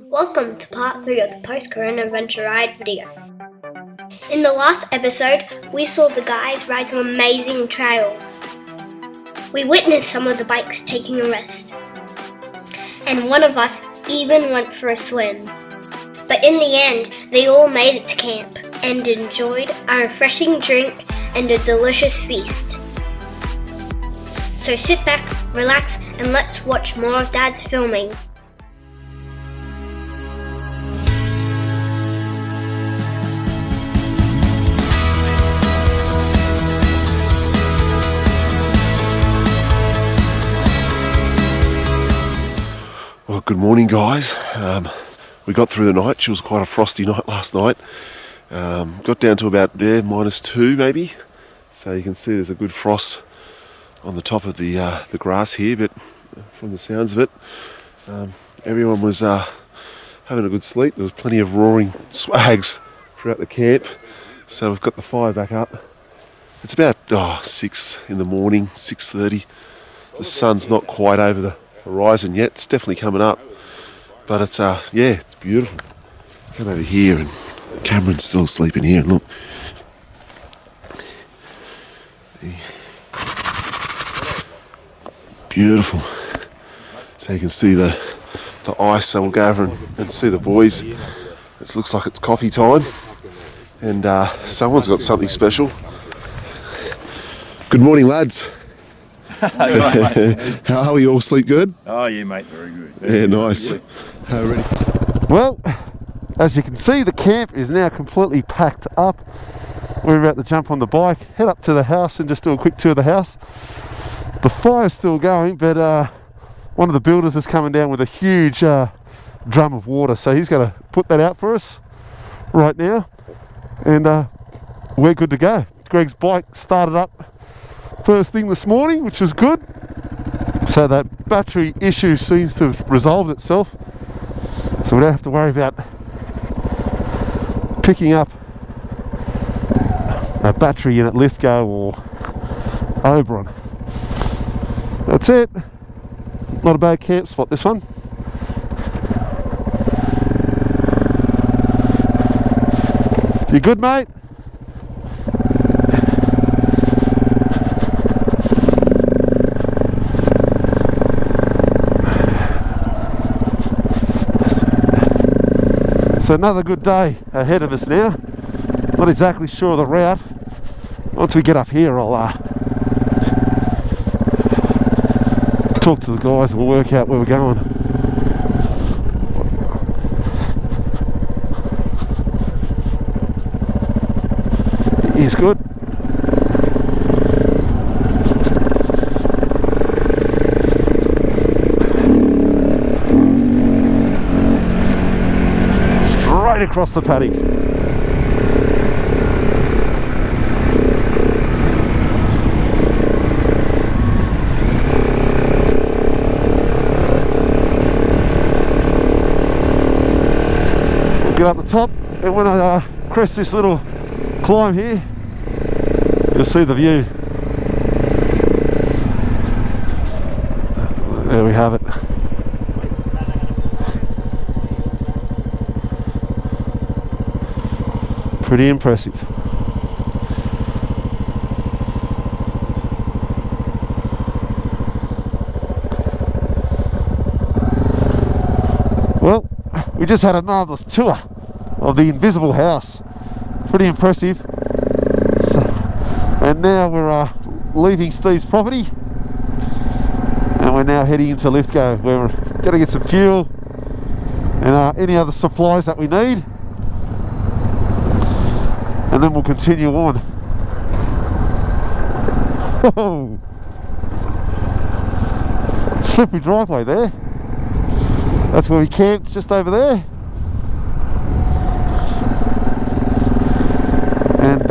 Welcome to part 3 of the post-corona adventure ride video. In the last episode, we saw the guys ride some amazing trails. We witnessed some of the bikes taking a rest. And one of us even went for a swim. But in the end, they all made it to camp and enjoyed a refreshing drink and a delicious feast. So sit back, relax, and let's watch more of Dad's filming. Well, good morning, guys. We got through the night. It was quite a frosty night last night. Got down to about -2 maybe. So you can see there's a good frost on the top of the grass here, but from the sounds of it, everyone was having a good sleep. There was plenty of roaring swags throughout the camp. So we've got the fire back up. It's about 6 in the morning, 6:30. The sun's not quite over the horizon yet. It's definitely coming up, but it's it's beautiful. Come over here, and Cameron's still sleeping here, and look, beautiful. So you can see the ice. So we'll go over and see the boys. It looks like it's coffee time, and someone's got something special. Good morning, lads. How are you all? Sleep good? Oh yeah, mate, very good. Yeah, nice. Ready? Well, as you can see, the camp is now completely packed up. We're about to jump on the bike, head up to the house and just do a quick tour of the house. The fire's still going, but one of the builders is coming down with a huge drum of water, so he's going to put that out for us right now, and we're good to go. Greg's bike started up first thing this morning, which is good. So that battery issue seems to have resolved itself, so we don't have to worry about picking up a battery in at Lithgow or Oberon. That's it. Not a bad camp spot, this one. You good, mate? So another good day ahead of us now. Not exactly sure of the route. Once we get up here, I'll talk to the guys and we'll work out where we're going. He's good. Straight across the paddock. Get up the top, and when I crest this little climb here, you'll see the view. There we have it. Pretty impressive. Well, we just had a marvellous tour of the invisible house. Pretty impressive. And now we're leaving Steve's property, and we're now heading into Lithgow, where we're going to get some fuel and any other supplies that we need, and then we'll continue on. Whoa. Slippery driveway there. That's where we camped, just over there. And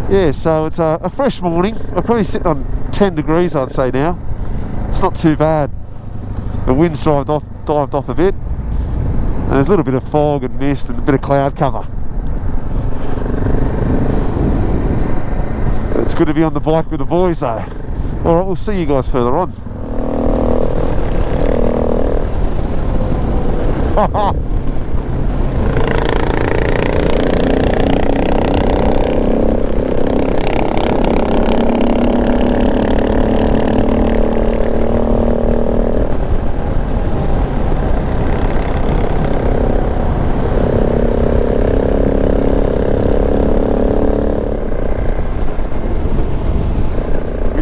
yeah, so it's a fresh morning. We're probably sitting on 10 degrees, I'd say now. It's not too bad. The wind's dived off a bit, and there's a little bit of fog and mist and a bit of cloud cover. It's good to be on the bike with the boys though. Alright, we'll see you guys further on.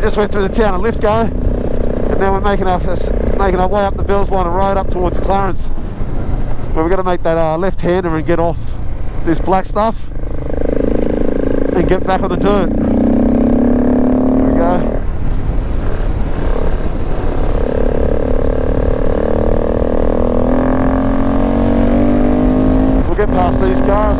Just went through the town of Lithgow, and now we're making our way up the Bells Line Road up towards Clarence, where we're going to make that left-hander and get off this black stuff and get back on the dirt. There we go. We'll get past these cars.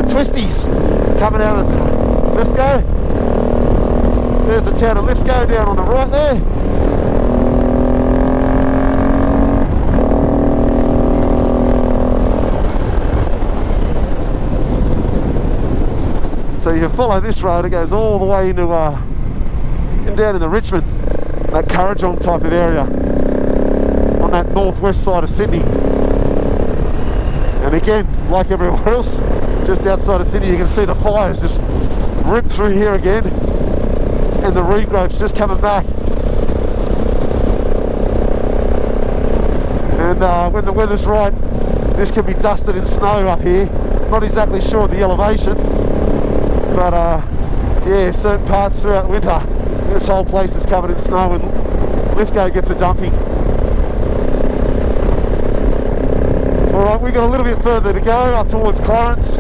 Twisties coming out of Lithgow. There's the town of Lithgow down on the right there. So you can follow this road, it goes all the way into down into Richmond, that Currajong type of area, on that northwest side of Sydney. And again, like everywhere else, just outside of Sydney, you can see the fires just rip through here again, and the regrowth's just coming back. And when the weather's right, this can be dusted in snow up here. Not exactly sure of the elevation, but yeah, certain parts throughout the winter, this whole place is covered in snow, and Lithgow gets a dumping. Alright, we've got a little bit further to go up towards Clarence.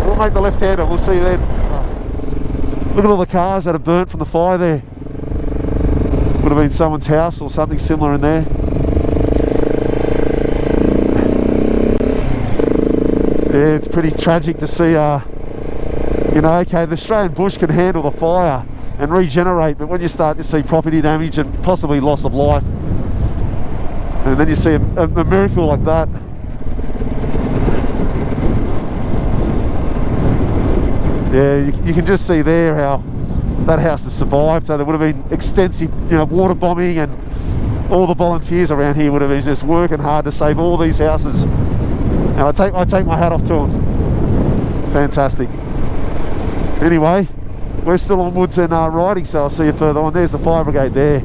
We'll make the left-hander, we'll see you then. Look at all the cars that are burnt from the fire there. Would have been someone's house or something similar in there. Yeah, it's pretty tragic to see, you know, okay, the Australian bush can handle the fire and regenerate, but when you start to see property damage and possibly loss of life, and then you see a miracle like that. Yeah, you can just see there how that house has survived. So there would have been extensive, you know, water bombing, and all the volunteers around here would have been just working hard to save all these houses. And I take my hat off to them. Fantastic. Anyway, we're still onwards and riding, so I'll see you further on. There's the fire brigade there.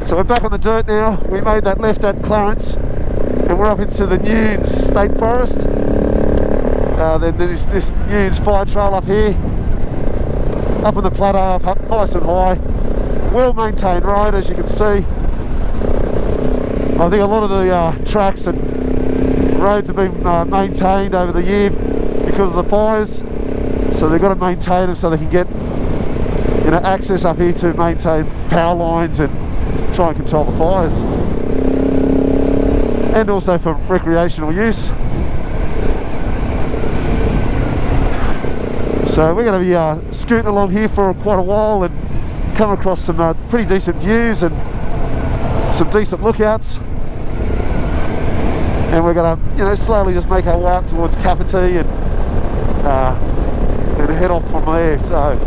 So we're back on the dirt now. We made that left at Clarence, and we're up into the Nunes State Forest. Then there's this Nunes fire trail up here, up in the plateau, up nice and high, well maintained road, as you can see. I think a lot of the tracks and roads have been maintained over the year because of the fires, so they've got to maintain them so they can get, you know, access up here to maintain power lines and try and control the fires, and also for recreational use. So we're going to be scooting along here for quite a while and come across some pretty decent views and some decent lookouts. And we're going to, you know, slowly just make our way up towards Kapiti and head off from there. So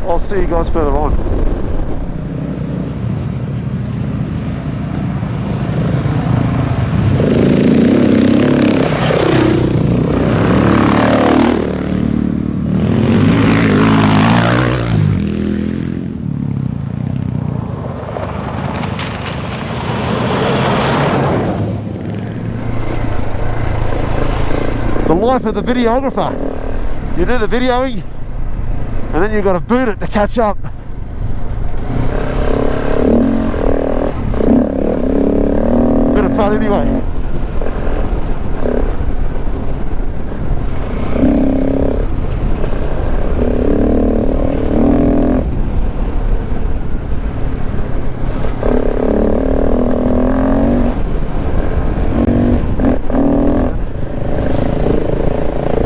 I'll see you guys further on. The life of the videographer. You do the videoing and then you've got to boot it to catch up. Bit of fun anyway.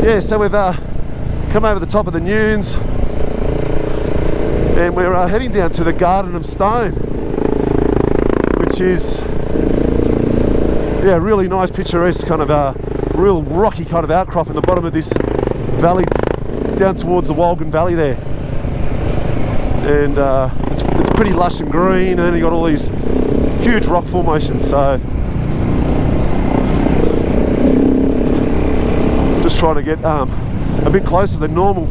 Yeah, so we've come over the top of the Nunes, and we're heading down to the Garden of Stone, which is, yeah, really nice, picturesque kind of real rocky kind of outcrop in the bottom of this valley down towards the Walgan Valley there. And it's pretty lush and green, and then you got all these huge rock formations. So just trying to get a bit closer than normal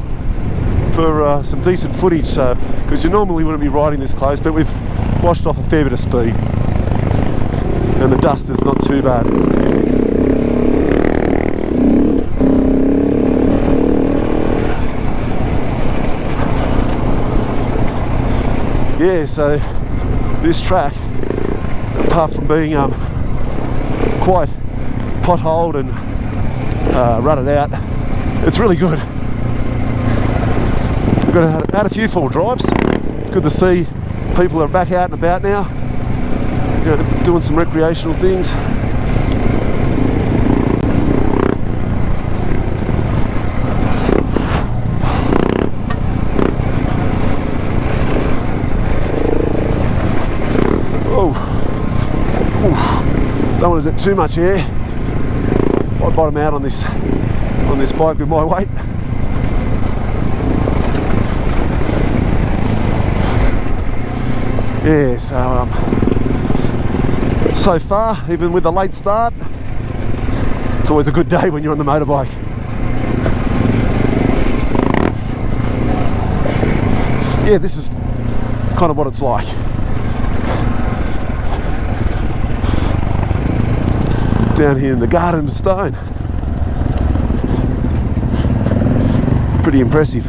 for some decent footage, so because you normally wouldn't be riding this close, but we've washed off a fair bit of speed and the dust is not too bad. Yeah, so this track, apart from being quite potholed and rutted out, it's really good. We've had a few full drives. It's good to see people are back out and about now, you know, doing some recreational things. Don't want to get too much air. I'd bottom out on this bike with my weight. Yeah, so far, even with the late start, it's always a good day when you're on the motorbike. Yeah, this is kind of what it's like. Down here in the Garden of Stone. Pretty impressive.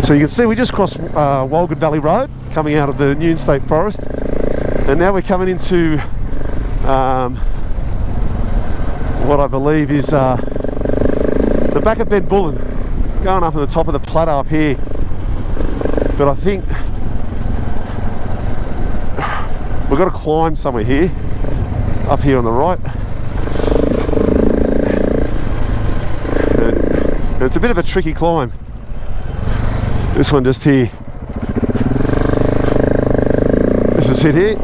So you can see we just crossed Walgan Valley Road coming out of the Nune State Forest, and now we're coming into what I believe is the back of Ben Bullen, going up on the top of the plateau up here. But I think we've got to climb somewhere here, up here on the right. And it's a bit of a tricky climb. This one just here. This is it here.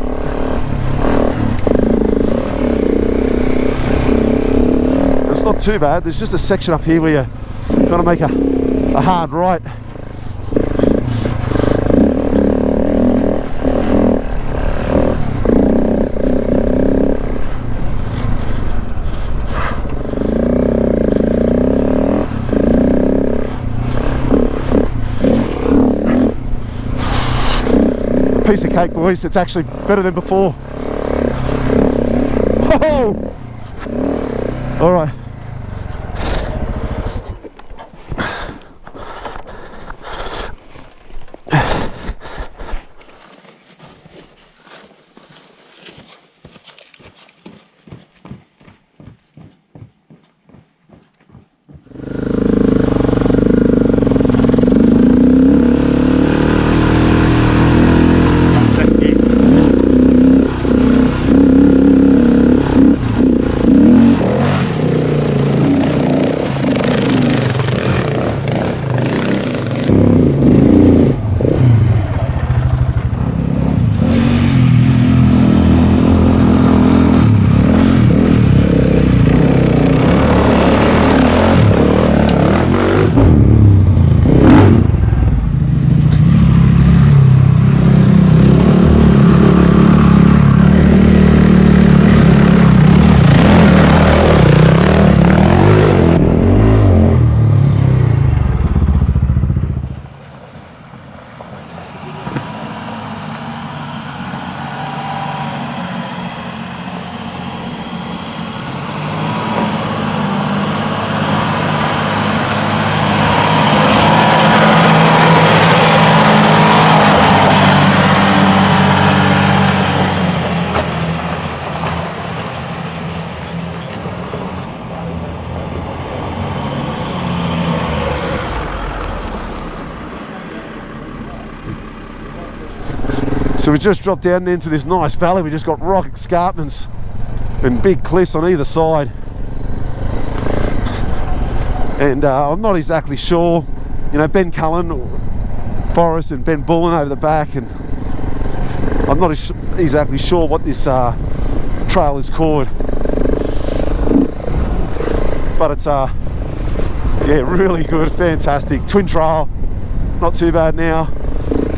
It's not too bad. There's just a section up here where you've got to make a hard right. Piece of cake, boys. It's actually better than before. Oh! All right. So we just dropped down into this nice valley. We just got rock escarpments and big cliffs on either side. And I'm not exactly sure, you know, Ben Cullen Forest and Ben Bullen over the back, and I'm not exactly sure what this trail is called, but it's yeah, really good, fantastic twin trail, not too bad now.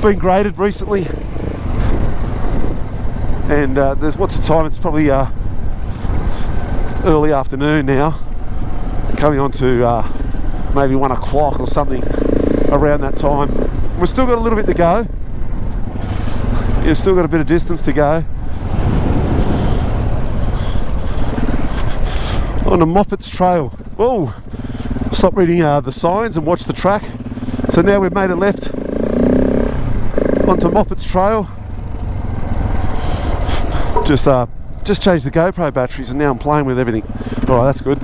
Been graded recently, and there's, what's the time? It's probably early afternoon now, coming on to maybe 1 o'clock or something around that time. We've still got a little bit to go. Yeah, still got a bit of distance to go. On the Moffat's Trail. Oh, stop reading the signs and watch the track. So now we've made a left onto Moffat's Trail. Just changed the GoPro batteries and now I'm playing with everything. Alright, that's good.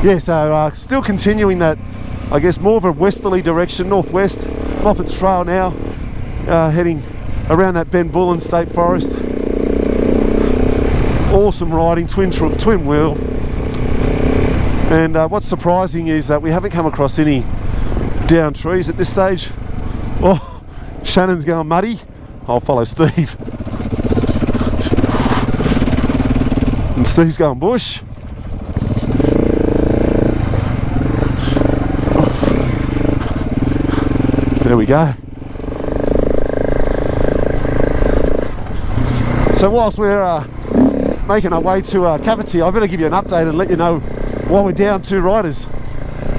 Yeah, so still continuing that, I guess, more of a westerly direction, northwest. Moffat's Trail now, heading around that Ben Bullen State Forest. Awesome riding, twin wheel. And what's surprising is that we haven't come across any down trees at this stage. Oh, Shannon's going muddy. I'll follow Steve. And Steve's going bush. There we go. So whilst we're making our way to Cavity, I better give you an update and let you know why we're down 2 riders.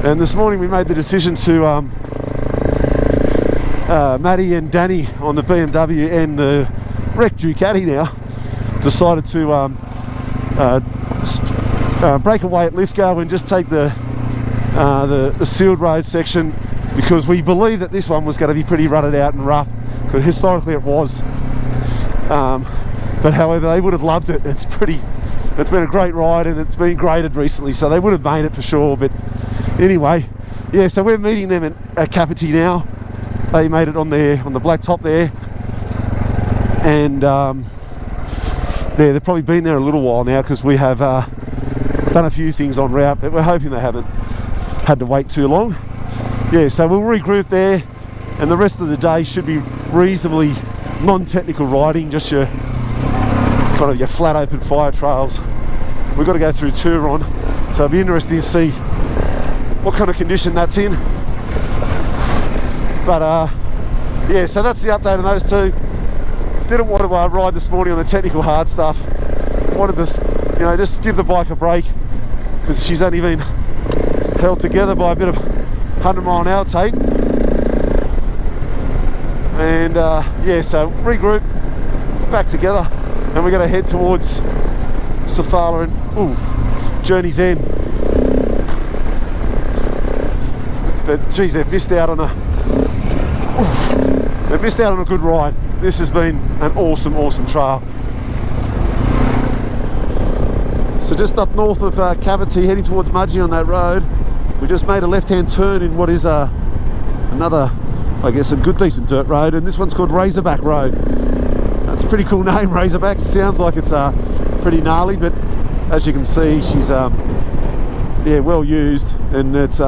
And this morning we made the decision to Matty and Danny on the BMW and the wrecked Ducati now decided to break away at Lithgow and just take the sealed road section, because we believe that this one was going to be pretty rutted out and rough, because historically it was. But however, they would have loved it. It's been a great ride and it's been graded recently, so they would have made it for sure. But anyway, yeah, so we're meeting them at Kapiti now. They made it on the black top there, and they've probably been there a little while now, because we have done a few things en route, but we're hoping they haven't had to wait too long. Yeah, so we'll regroup there, and the rest of the day should be reasonably non-technical riding, just your kind of your flat open fire trails. We've got to go through Turon, so it'll be interesting to see what kind of condition that's in. But yeah, so that's the update on those two. Didn't want to ride this morning on the technical hard stuff. Wanted to, you know, just give the bike a break, because she's only been held together by a bit of 100-mile-an-hour tape. And yeah, so regroup, back together, and we're going to head towards Sofala and Journey's End. But geez, they've missed out on a good ride. This has been an awesome trail. So just up north of Cavity, heading towards Mudgee on that road, we just made a left-hand turn in what is another, I guess, a good decent dirt road, and this one's called Razorback Road. That's a pretty cool name, Razorback. It sounds like it's pretty gnarly, but as you can see, she's yeah, well used, and it's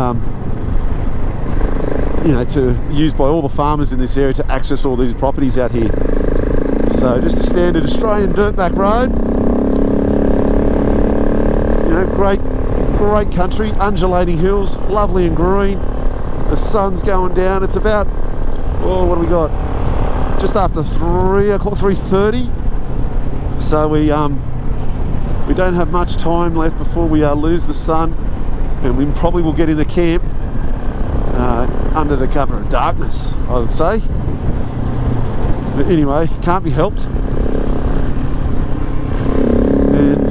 you know, used by all the farmers in this area to access all these properties out here. So just a standard Australian dirtback road. You know, great country, undulating hills, lovely and green. The sun's going down. It's about, what do we got? Just after 3 o'clock, 3:30. So we don't have much time left before we lose the sun, and we probably will get into camp under the cover of darkness, I would say. But anyway, can't be helped. And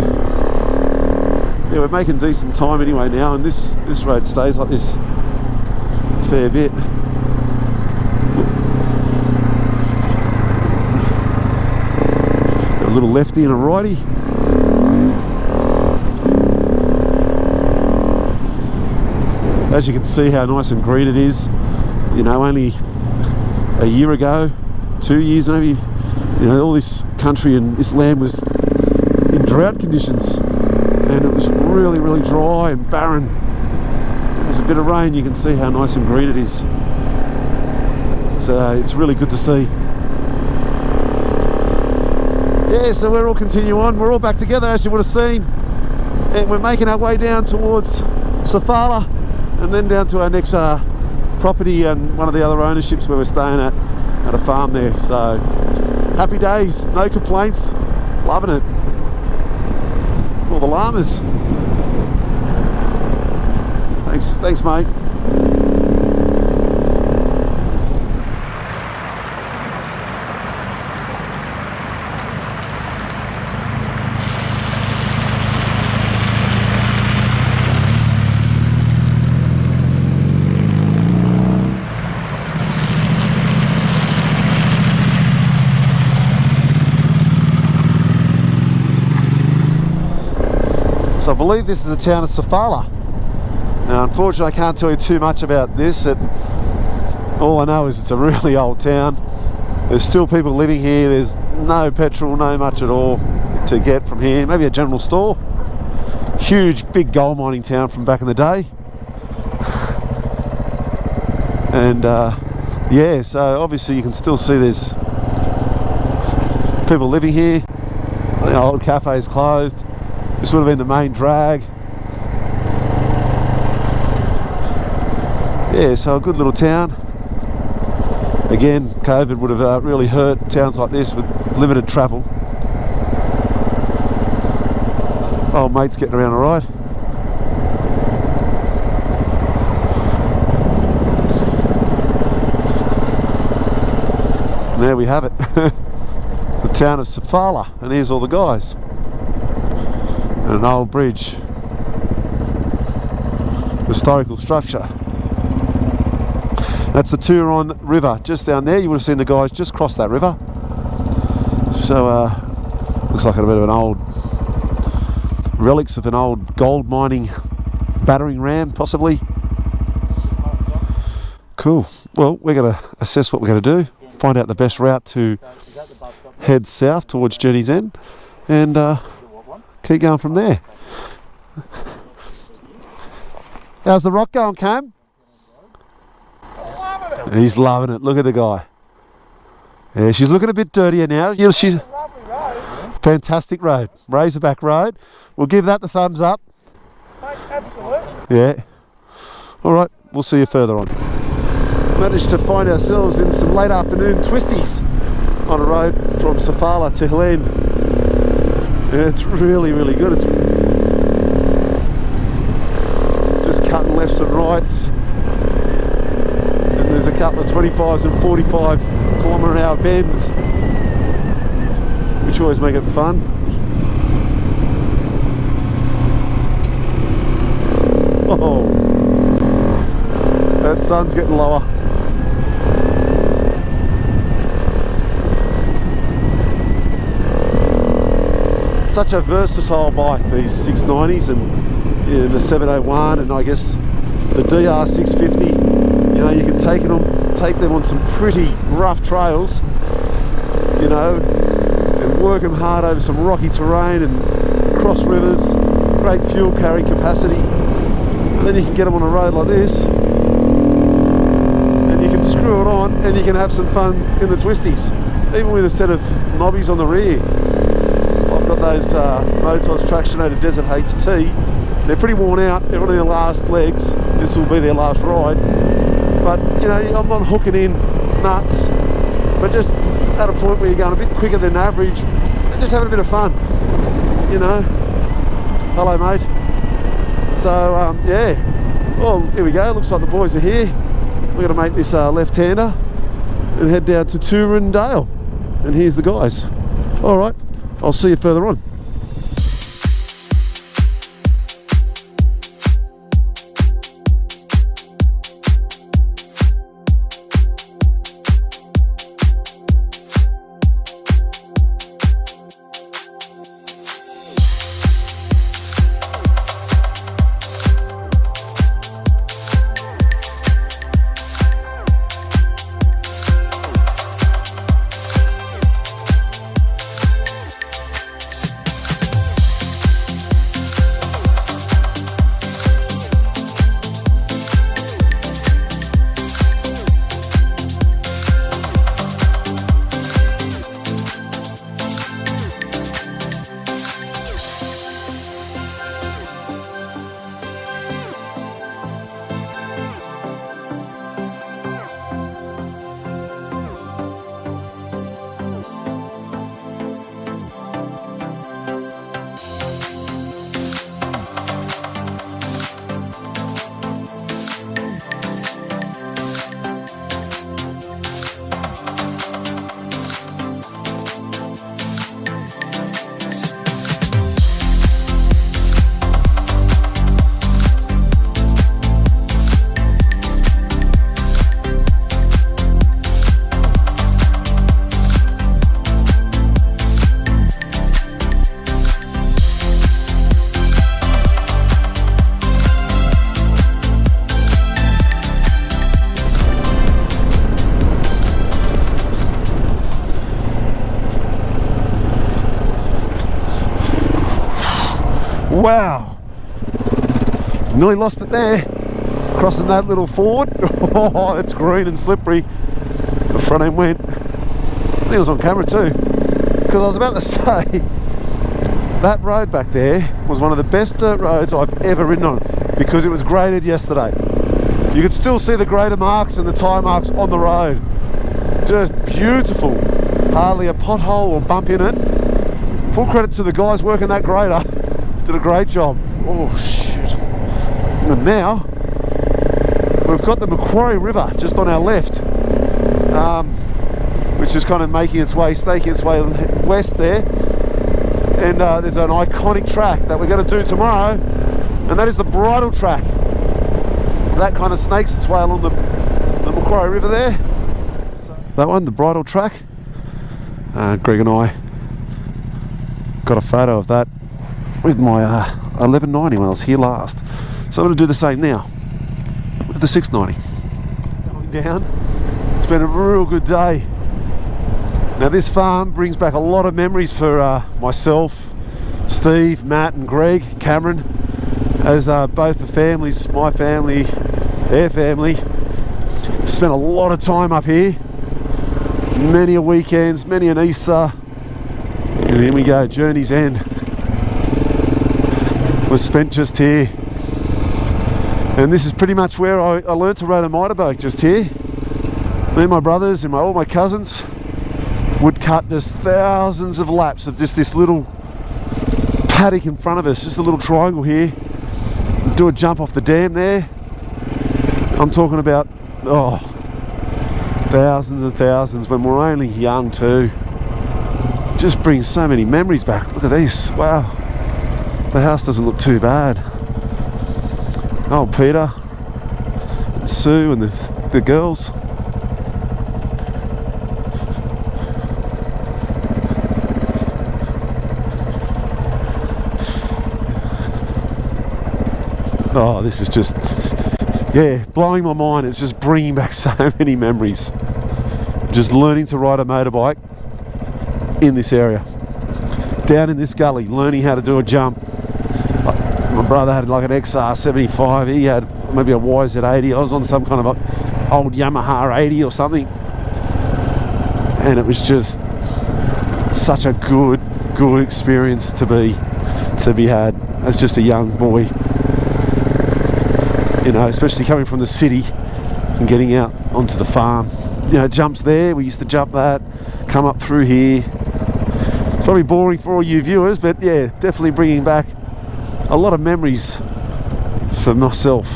yeah, we're making decent time anyway now, and this road stays like this a fair bit. Got a little lefty and a righty. As you can see how nice and green it is, you know, only a year ago, 2 years maybe, you know, all this country and this land was in drought conditions, and it was really, really dry and barren. There's a bit of rain, you can see how nice and green it is. So it's really good to see. Yeah, so we're all continue on. We're all back together, as you would have seen, and we're making our way down towards Sofala, and then down to our next property and one of the other ownerships where we're staying at a farm there. So happy days, no complaints, loving it. All the llamas. Thanks mate. So I believe this is the town of Sofala. Now unfortunately I can't tell you too much about this. All I know is it's a really old town. There's still people living here. There's no petrol, no much at all to get from here. Maybe a general store. Huge, big gold mining town from back in the day. And yeah, so obviously you can still see there's people living here. The old cafe is closed. This would have been the main drag. Yeah, so a good little town. Again, COVID would have really hurt towns like this with limited travel. Old mate's getting around alright. And there we have it. The town of Sofala, and here's all the guys. And an old bridge. Historical structure. That's the Turon River just down there. You would have seen the guys just cross that river. So looks like a bit of an old relics of an old gold mining battering ram, possibly. Cool. Well, we're going to assess what we're going to do, find out the best route to head south towards Journey's End, and keep going from there. How's the rock going, Cam? He's loving it. Look at the guy. Yeah, she's looking a bit dirtier now. You know, she's fantastic road, Razorback Road. We'll give that the thumbs up. Absolutely. Yeah. All right. We'll see you further on. Managed to find ourselves in some late afternoon twisties on a road from Sofala to Helene. Yeah, it's really, really good. It's just cutting lefts and rights. And there's a couple of 25s and 45 km/h bends, which always make it fun. Oh, that sun's getting lower. Such a versatile bike, these 690s and the 701, and I guess the DR 650. You know, you can take them on some pretty rough trails, you know, and work them hard over some rocky terrain and cross rivers. Great fuel carrying capacity. And then you can get them on a road like this, and you can screw it on, and you can have some fun in the twisties, even with a set of knobbies on the rear. I've got those Motos Tractionator Desert HT. They're pretty worn out. They're on their last legs. This will be their last ride. But, you know, I'm not hooking in nuts, but just at a point where you're going a bit quicker than average and just having a bit of fun, you know. Hello, mate. So, yeah. Well, here we go. Looks like the boys are here. We're going to make this left-hander and head down to Turundale. And here's the guys. All right. I'll see you further on. Wow. Nearly lost it there. Crossing that little ford. Oh, it's green and slippery. The front end went. I think it was on camera too. Because I was about to say, that road back there was one of the best dirt roads I've ever ridden on, because it was graded yesterday. You could still see the grader marks and the tyre marks on the road. Just beautiful. Hardly a pothole or bump in it. Full credit to the guys working that grader. Did a great job. Oh shit. And now we've got the Macquarie River just on our left, which is kind of snaking its way west there. And there's an iconic track that we're going to do tomorrow, and that is the bridle track. That kind of snakes its way along the Macquarie River there. That one, the bridle track. Greg and I got a photo of that with my 1190 when I was here last. So I'm going to do the same now with the 690. Going down. It's been a real good day. Now this farm brings back a lot of memories for myself, Steve, Matt and Greg, Cameron, as both the families, my family, their family, spent a lot of time up here. Many a weekends, many an Easter. And here we go, Journey's End was spent just here. And this is pretty much where I learned to ride a motorboat, just here. Me and my brothers and all my cousins would cut just thousands of laps of just this little paddock in front of us, just a little triangle here. Do a jump off the dam there. I'm talking about, thousands and thousands when we're only young too. Just brings so many memories back. Look at this, wow. The house doesn't look too bad. Oh, Peter, and Sue and the girls. Oh, this is just, blowing my mind. It's just bringing back so many memories. Just learning to ride a motorbike in this area. Down in this gully, learning how to do a jump. My brother had like an XR75. He had maybe a YZ80. I was on some kind of a old Yamaha 80 or something. And it was just such a good experience to be had as just a young boy. You know, especially coming from the city and getting out onto the farm. You know, jumps there, we used to jump that, come up through here. It's probably boring for all you viewers, but yeah, definitely bringing back a lot of memories for myself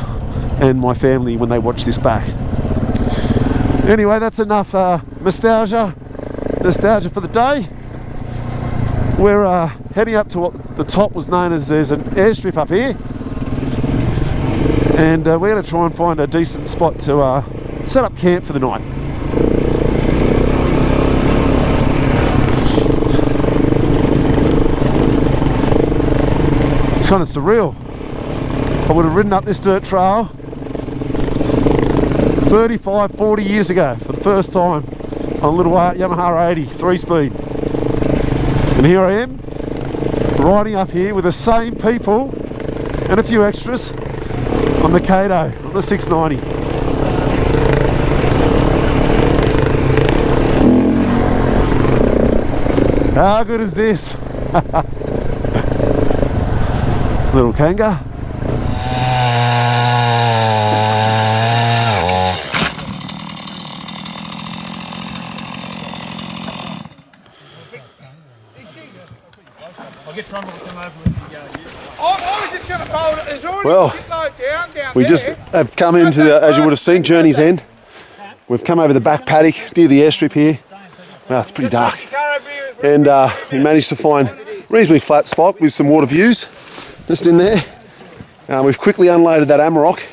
and my family when they watch this back. Anyway, that's enough nostalgia for the day. We're heading up to what the top was known as, there's an airstrip up here. And we're going to try and find a decent spot to set up camp for the night. It's kind of surreal. I would have ridden up this dirt trail 35, 40 years ago for the first time on a little Yamaha 80 3-speed. And here I am, riding up here with the same people and a few extras on the Kato, on the 690. How good is this? Little Kanga. I'll get Trumbull to come over with you. I was just going to fold it. There's already Well, a shitload down we there. just have come into, as you would have seen, Journey's End. We've come over the back paddock near the airstrip here. Wow, it's pretty dark. And we managed to find a reasonably flat spot with some water views just in there. We've quickly unloaded that Amarok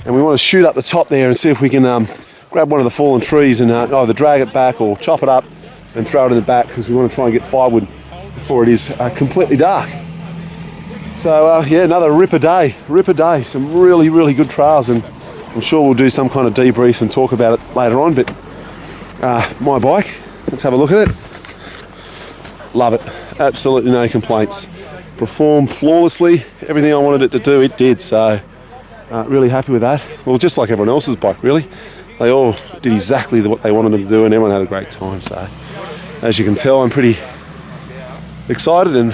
and we want to shoot up the top there and see if we can grab one of the fallen trees and either drag it back or chop it up and throw it in the back, because we want to try and get firewood before it is completely dark. So yeah, another ripper day. Some really, really good trails, and I'm sure we'll do some kind of debrief and talk about it later on. But my bike, let's have a look at it. Love it, absolutely no complaints. performed flawlessly. Everything I wanted it to do, it did. So really happy with that. Well, just like everyone else's bike, really. They all did exactly what they wanted them to do, and everyone had a great time. So as you can tell, I'm pretty excited and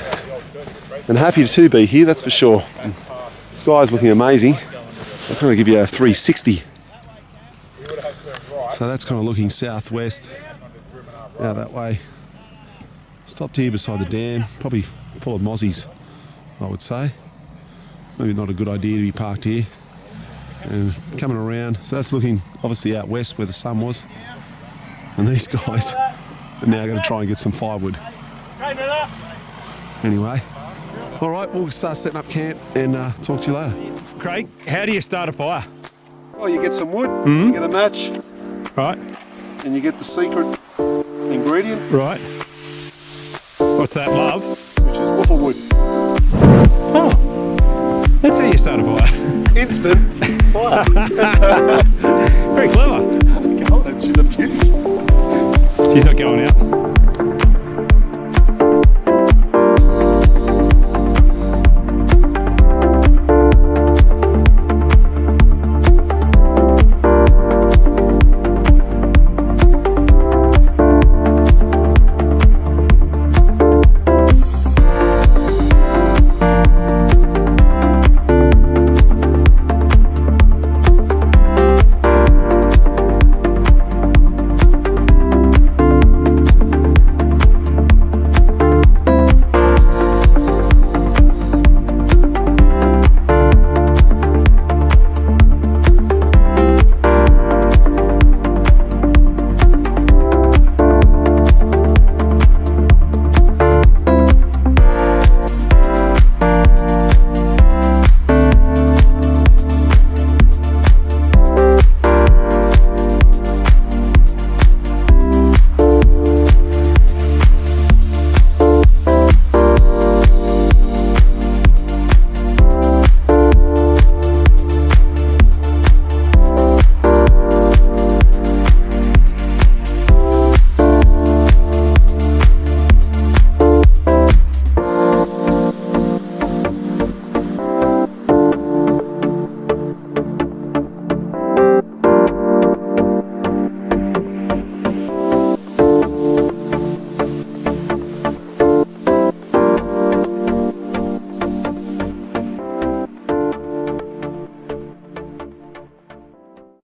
happy to be here, that's for sure. And the sky's looking amazing. I'll kind of give you a 360. So that's kind of looking southwest, out that way. Stopped here beside the dam, probably full of mozzies, I would say. Maybe not a good idea to be parked here. And coming around, so that's looking obviously out west where the sun was. And these guys are now going to try and get some firewood. Anyway, all right, we'll start setting up camp and talk to you later. Craig, how do you start a fire? Well, you get some wood, you get a match, Right, and you get the secret ingredient, right. What's that, love? which is waffle wood. Oh, that's how you start a fire. Instant fire.